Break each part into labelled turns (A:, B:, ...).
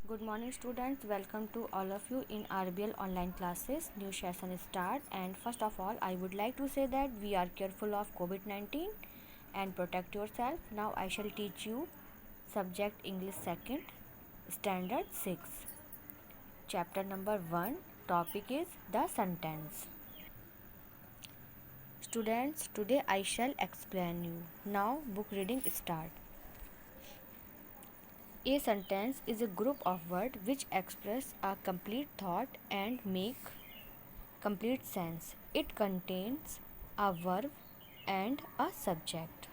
A: Good morning students, welcome to all of you in RBL online classes. New session start, and first of all I would like to say that we are careful of COVID-19 and protect yourself. Now I shall teach you subject English second standard 6. Chapter number 1, topic is the sentence. Students, today I shall explain you. Now book reading start. A sentence is a group of words which express a complete thought and make complete sense. It contains a verb and a subject.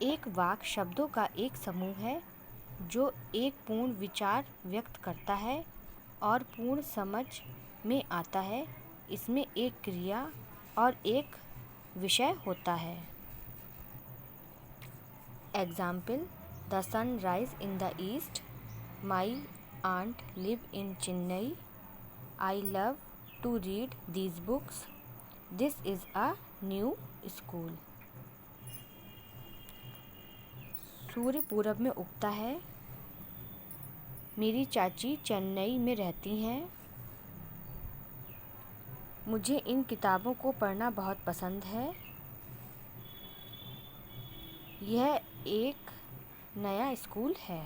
A: एक वाक्य शब्दों का एक समूह है जो एक पूर्ण विचार व्यक्त करता है और पूर्ण समझ में आता है। इसमें एक क्रिया और एक विषय होता है। Example: The sun rise in the east. My aunt live in Chennai. I love to read these books. This is a new school. सूर्य पूरब में उगता है। मेरी चाची चेन्नई में रहती हैं। मुझे इन किताबों को पढ़ना बहुत पसंद है। यह एक नया स्कूल है।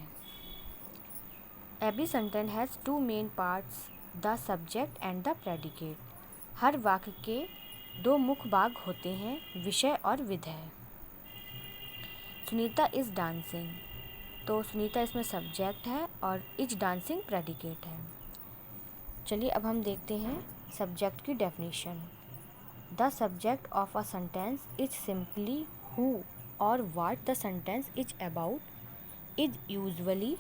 A: Every sentence has two main parts, the subject and the predicate. हर वाक्य के दो मुख्य भाग होते हैं, विषय और विधेय। सुनीता इज डांसिंग, तो सुनीता इसमें सब्जेक्ट है और इज डांसिंग प्रेडिकेट है। चलिए अब हम देखते हैं सब्जेक्ट की definition. The subject of a sentence is simply who और what the sentence is about is usually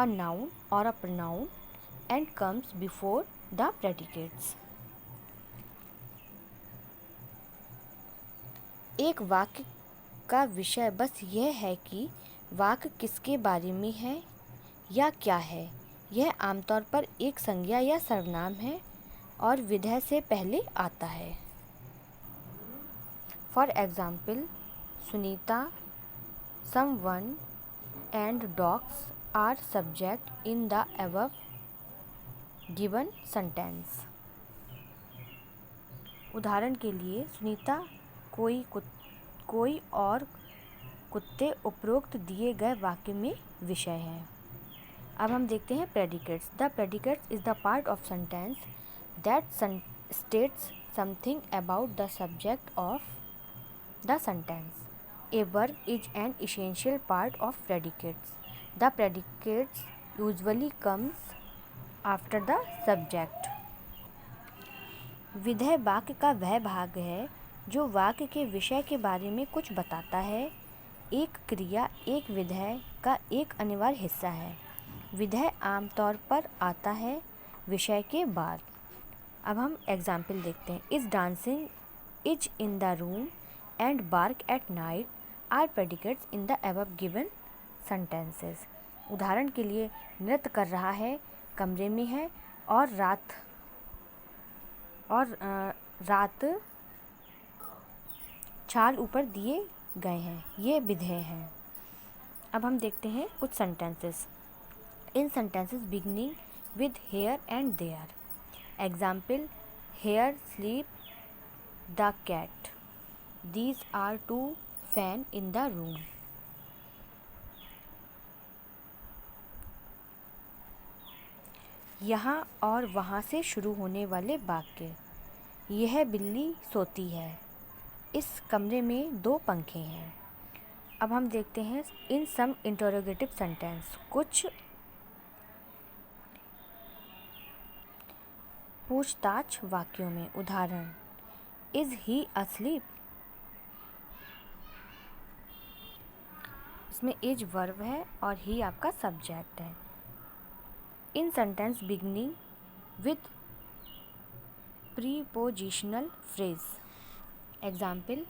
A: a noun or a pronoun and comes before the predicates. एक वाक्य का विषय बस यह है कि वाक्य किसके बारे में है या क्या है। यह आमतौर पर एक संज्ञा या सर्वनाम है और विधेय से पहले आता है। For example, Sunita, someone and dogs are subject in the above given sentence. उदाहरण के लिए, सुनीता कोई और कुत्ते उपरोक्त दिए गए वाक्य में विषय है। अब हम देखते हैं predicates. The predicates is the part of sentence that states something about the subject of the sentence. A verb is an essential part of predicates. The predicates usually comes after the subject. विधेय वाक्य का वह भाग है जो वाक्य के विषय के बारे में कुछ बताता है। एक क्रिया एक विधेय का एक अनिवार्य हिस्सा है। विधेय आमतौर पर आता है विषय के बाद। अब हम एग्जाम्पल देखते हैं। Is dancing, is in the room and bark at night are predicates in the above given sentences. उदाहरण के लिए, नृत्य कर रहा है, कमरे में है और रात छाल ऊपर दिए गए हैं। ये विधेय हैं। अब हम देखते हैं कुछ sentences. In sentences beginning with here and there. Example, here sleep the cat. These are two fan in the room. यहाँ और वहाँ से शुरू होने वाले वाक्य। यह बिल्ली सोती है। इस कमरे में दो पंखे हैं। अब हम देखते हैं इन सम इंटरोगेटिव सेंटेंस। कुछ पूछताछ वाक्यों में। उदाहरण, इज ही अस्लीप। इसमें इज वर्ब है और ही आपका सब्जेक्ट है। In sentence beginning with prepositional phrase. Example,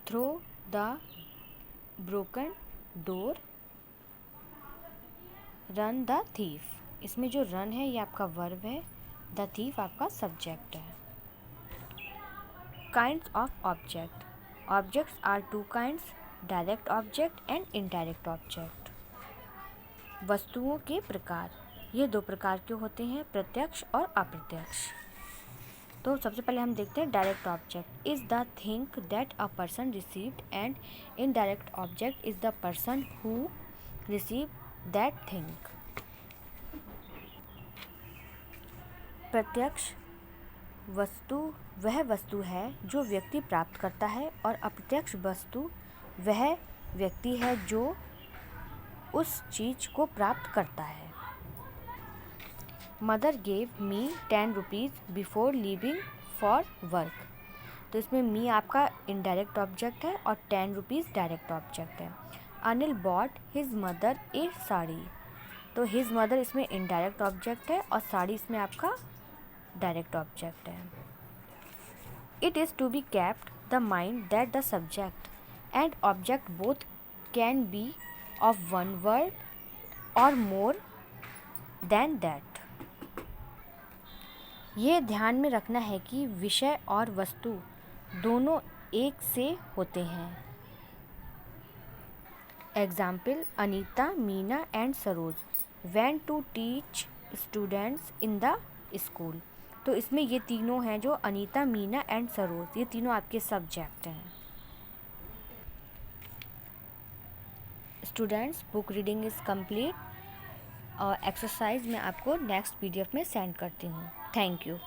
A: through the broken door, ran the thief. इसमें जो रन है ये आपका वर्ब है, द थीफ आपका सब्जेक्ट है। Kinds of object. Objects are two kinds, direct object and indirect object. वस्तुओं के प्रकार, ये दो प्रकार के होते हैं, प्रत्यक्ष और अप्रत्यक्ष। तो सबसे पहले हम देखते हैं direct object is the thing that a person received and indirect object is the person who receive that thing. प्रत्यक्ष वस्तु वह वस्तु है जो व्यक्ति प्राप्त करता है और अप्रत्यक्ष वस्तु वह व्यक्ति है जो उस चीज़ को प्राप्त करता है। Mother gave me 10 rupees before leaving for work. तो इसमें मी आपका इनडायरेक्ट ऑब्जेक्ट है और 10 रुपीज़ डायरेक्ट ऑब्जेक्ट है। Anil bought his mother a sari. तो हिज मदर इसमें इनडायरेक्ट ऑब्जेक्ट है और साड़ी इसमें आपका डायरेक्ट ऑब्जेक्ट है। It is to be kept the mind that the subject and object both can be of one word or more then that. ये ध्यान में रखना है कि विषय और वस्तु दोनों एक से होते हैं। Example, Anita, Meena and Saroj went to teach students in the school. तो इसमें ये तीनों हैं, जो अनीता, मीना एंड सरोज, ये तीनों आपके सब्जेक्ट हैं। Students, book reading is complete और एक्सरसाइज मैं आपको नेक्स्ट PDF में सेंड करती हूँ। Thank you.